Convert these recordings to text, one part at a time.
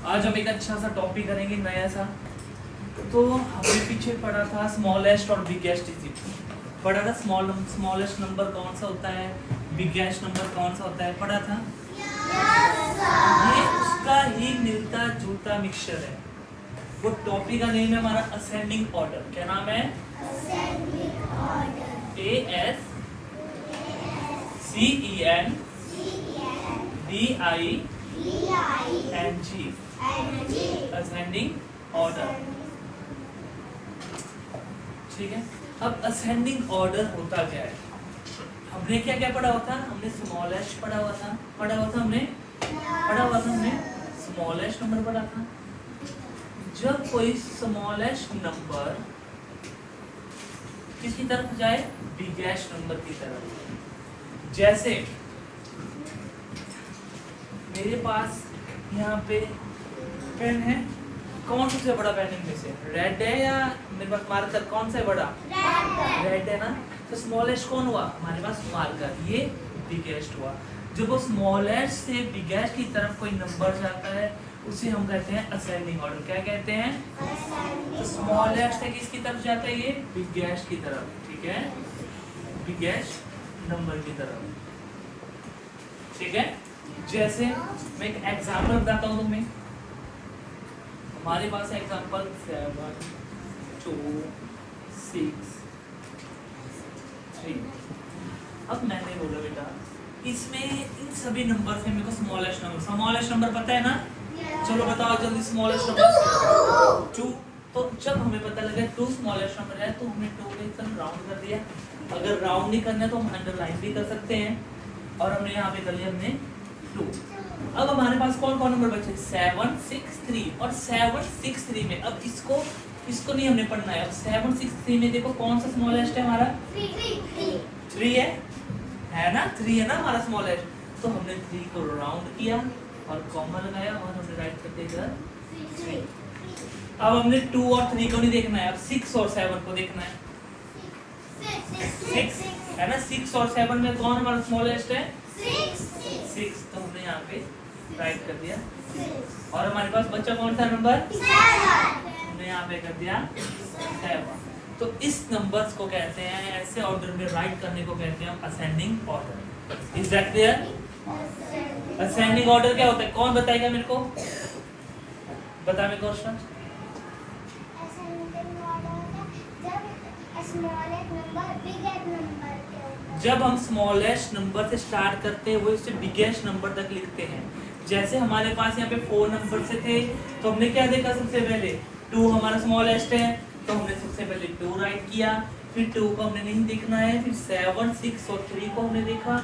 आज हम एक अच्छा सा टॉपिक करेंगे, नया सा। तो हमने पीछे पढ़ा था स्मॉलेस्ट और बिगेस्ट पढ़ा था। स्मॉलेस्ट नंबर कौन सा होता है, बिगेस्ट नंबर कौन सा होता है, पढ़ा था। ये उसका ही मिलता जुलता मिक्सचर है। वो टॉपिक का नेम है हमारा असेंडिंग ऑर्डर। क्या नाम है? ASCENDING ascending order. ठीक है। अब असेंडिंग ऑर्डर होता क्या है? हमने क्या क्या पढ़ा हुआ था? हमने स्मॉलेस्ट पढ़ा हुआ था हमने स्मॉलेस्ट नंबर पढ़ा था। जब कोई स्मॉलेस्ट नंबर किसकी तरफ जाए? बिगेस्ट नंबर की तरफ। जैसे मेरे पास यहाँ पे पेन है, कौन सबसे बड़ा पेन इनमें से? रेड है या मेरे पास मार्कर कौन सा है बड़ा? रेड है ना। तो स्मॉलेस्ट कौन हुआ हमारे पास? मार्कर। ये बिगेस्ट हुआ। जब वो स्मॉलेस्ट से बिगेस्ट की तरफ कोई नंबर जाता है उसे हम कहते हैं असेंडिंग ऑर्डर। क्या कहते हैं? तो स्मॉलेस्ट से किसकी तरफ जाता है? ये बिगेस्ट की तरफ। ठीक है, बिगेस्ट नंबर की तरफ। ठीक है। जैसे मैं एक एग्जांपल बताता हूँ तुम्हें। हमारे पास एग्जांपल 7 2 6 3। अब मैंने बोला बेटा इसमें इन सभी नंबर से मेरे को स्मॉलेस्ट नंबर पता है ना? चलो बताओ जल्दी। Smallest number 2। तो जब हमें पता लगा 2 स्मॉलेस्ट नंबर है तो हमने 2 को एकदम राउंड कर दिया। अगर राउंड नहीं करना है तो हम अंडरलाइन भी कर सकते हैं। और हमने यहाँ पे कर लिया हमने 2। अब हमारे पास कौन कौन नंबर बचे? 7 6 3। और 7 6 3 में अब इसको नहीं हमने पढ़ना है। अब 7 6 3 में देखो कौन सा स्मॉलेस्ट है हमारा? 3 है ना। 3 है ना हमारा स्मॉलेस्ट। तो हमने 3 को राउंड किया और कॉमा लगाया और हमने राइट कर दिया 3। अब हमने 2 और 3 को नहीं देखना है, अब 6 और 7 को देखना है। 6 है ना। 6 और 7 में कौन हमारा स्मॉलेस्ट है? 6। तो हमने यहाँ पे राइट कर दिया। और हमारे पास बच्चा कौन सा नंबर? 7। हमने यहाँ पे कर दिया 7। तो इस नंबर्स को कहते हैं, ऐसे ऑर्डर में राइट करने को कहते हैं ascending order. Is that clear? Ascending order क्या होता है? कौन बताएगा मेरे को? बता मेरे क्वेश्चन। जब हम स्मॉलेस्ट नंबर से स्टार्ट करते हैं वो इससे बिगेस्ट नंबर तक लिखते हैं। जैसे हमारे पास यहाँ पे 4 नंबर से थे तो हमने क्या देखा? सबसे पहले 2 हमारा स्मॉलेस्ट है तो हमने सबसे पहले 2 राइट किया। फिर 2 को हमने नहीं देखना है। फिर 7 6 और 3 को हमने देखा।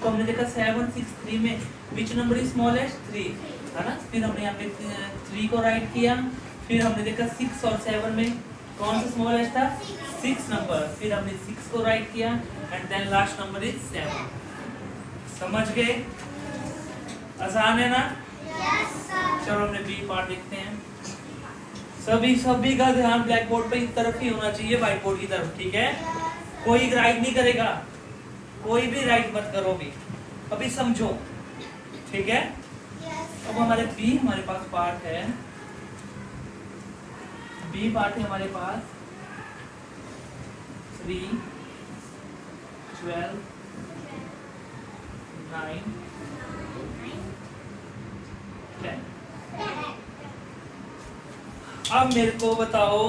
तो हमने देखा 7 6 3 में विच नंबर इज स्मॉलेस्ट? 3 है ना। फिर हमने यहाँ पे 3 को राइट किया। फिर हमने देखा 6 और 7 में कौन सा स्मॉलेस्ट था? 6 नंबर। फिर हमने 6 को राइट किया and then last number is 7। समझ गए? आसान है ना? चलो हमने बी पार्ट देखते हैं। सभी का ध्यान ब्लैक बोर्ड पे इस तरफ ही होना चाहिए, व्हाइट बोर्ड की तरफ। ठीक है। कोई राइट नहीं करेगा, कोई भी राइट मत करो भी। अभी समझो। ठीक है। अब हमारे पास पार्ट है। बी पार्ट है हमारे पास 3 12 9 10। अब मेरे को बताओ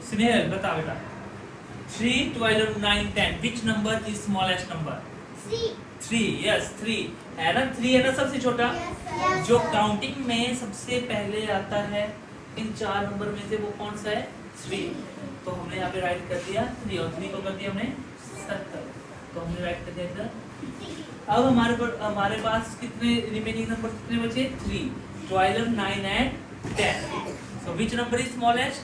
स्नेहल, बता बेटा 3 12 9 10 विच number is smallest number? 3। Yes 3 है ना। 3 है ना सबसे छोटा। जो काउंटिंग में सबसे पहले आता है इन 4 नंबर में से वो कौन सा है? 3। तो हमने यहाँ पे राइट कर दिया 3 और 3 को कर दिया हमने सर्कल। तो हमने राइट कर दिया इधर। अब हमारे पास कितने रिमेनिंग नंबर कितने बचे? 3 12 9 and 10। So which number is smallest?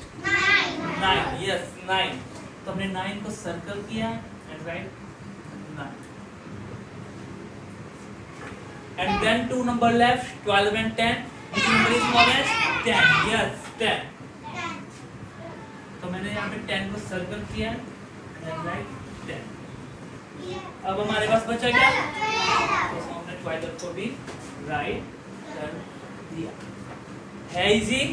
9। Yes 9। तो हमने 9 को सर्कल किया and write 9। And then 2 number left 12 and 10। Which number is smallest? 10. Yes 10. तो मैंने यहाँ पे 10 को सर्कल किया and write 10। अब हमारे पास बचा क्या? तो हमने 12 को भी राइट कर दिया। है इजी?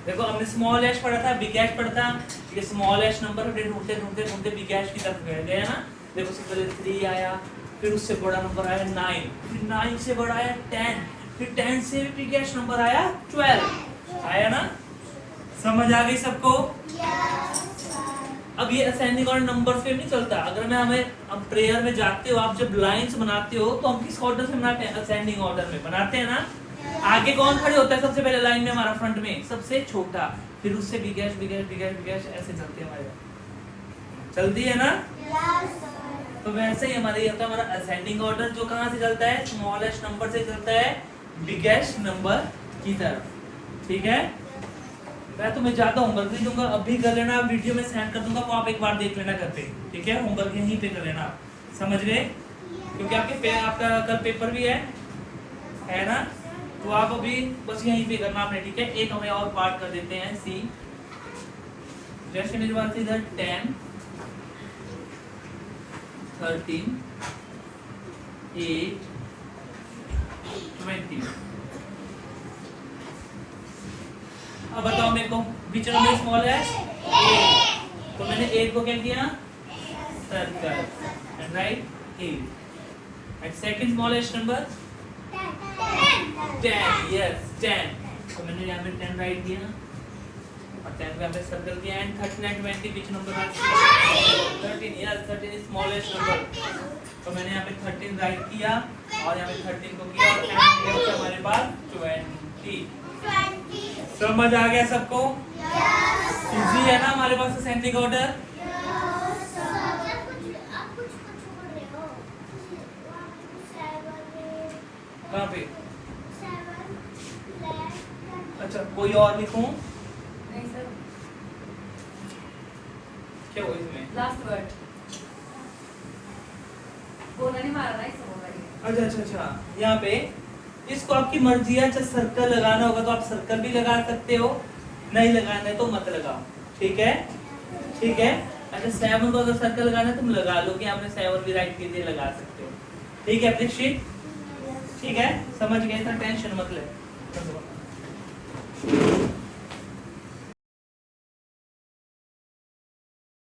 देखो हमने स्मॉल एच पढ़ा था, बिग एच पढ़ा था। ये स्मॉल एच नंबर ढूंढते ढूंढते ढूंढते बिग एच की तरफ गए ना। देखो सबसे पहले 3 आया, फिर उससे बड़ा नंबर आया 9, फिर 9 से बड़ा आया 10, फिर 10 से भी बिग एच नंबर आया 12। आया ना? समझ आ गई सबको? अब ये असेंडिंग ऑर्डर नंबर्स पे नहीं चलता। अगर मैं हमें अब प्रेयर में जाते हो, आप जब लाइंस बनाते हो तो हम किस ऑर्डर से बनाते हैं? असेंडिंग ऑर्डर में बनाते हैं ना। आगे कौन खड़े होता है सबसे पहले लाइन में? हमारा फ्रंट में सबसे छोटा, फिर उससे बिगेस्ट बिगेस्ट बिगेस्ट बिगेस्ट ऐसे चलते हैं हमारे। चलती है ना? तो वैसे ही हमारे होता है हमारा असेंडिंग ऑर्डर, जो कहां से चलता है? स्मॉलेस्ट नंबर से चलता है बिगेस्ट नंबर की तरफ। ठीक है? मैं तुम्हें ज्यादा होमवर्क नहीं दूंगा, अभी कर लेना, वीडियो में सेंड कर दूंगा, वो आप एक बार देख लेना घर पे। ठीक है? होमवर्क यहीं पे कर लेना, समझ गए? क्योंकि आपका कल पेपर भी है ना? तो आप अभी बस यहीं पे करना आपने। ठीक है? एक हमें और पार्ट कर देते हैं, सी जैसे मेरे पास इधर 10 13 8 20। अब बताओ मेरे को विच नंबर स्मॉल है? 8। तो मैंने 8 को क्या किया? Circle and right 8। And second smallest number 10। Yes 10। तो मैंने यहाँ पे 10 राइट किया और 10 पे यहाँ पे सर्कल किया। एंड 13 एंड 20 विच नंबर है? 13। Yes 13 is smallest number. तो मैंने यहाँ पे 13 राइट किया और यहाँ पे 13 को किया और एंड किया हमारे पास 20। समझ आ गया सबको? इजी है ना हमारे पास असेंडिंग ऑर्डर? कहाँ पे? अच्छा कोई और लिखूं? नहीं सर, क्या हो इसमें? लास्ट वर्ड बोला नहीं, मारा ना इसको बोला। अच्छा यहाँ पे इसको आपकी मर्जी है। अच्छा सर्कल लगाना होगा तो आप सर्कल भी लगा सकते हो, नहीं लगाना है तो मत लगाओ। ठीक है? ठीक है? अच्छा 7 को अगर सर्कल लगाना है तुम लगा लो कि आपने 7 भी राइट कीजिए, लगा सकते हो। ठीक है परीक्षित? ठीक है? समझ गए? इतना टेंशन मत ले।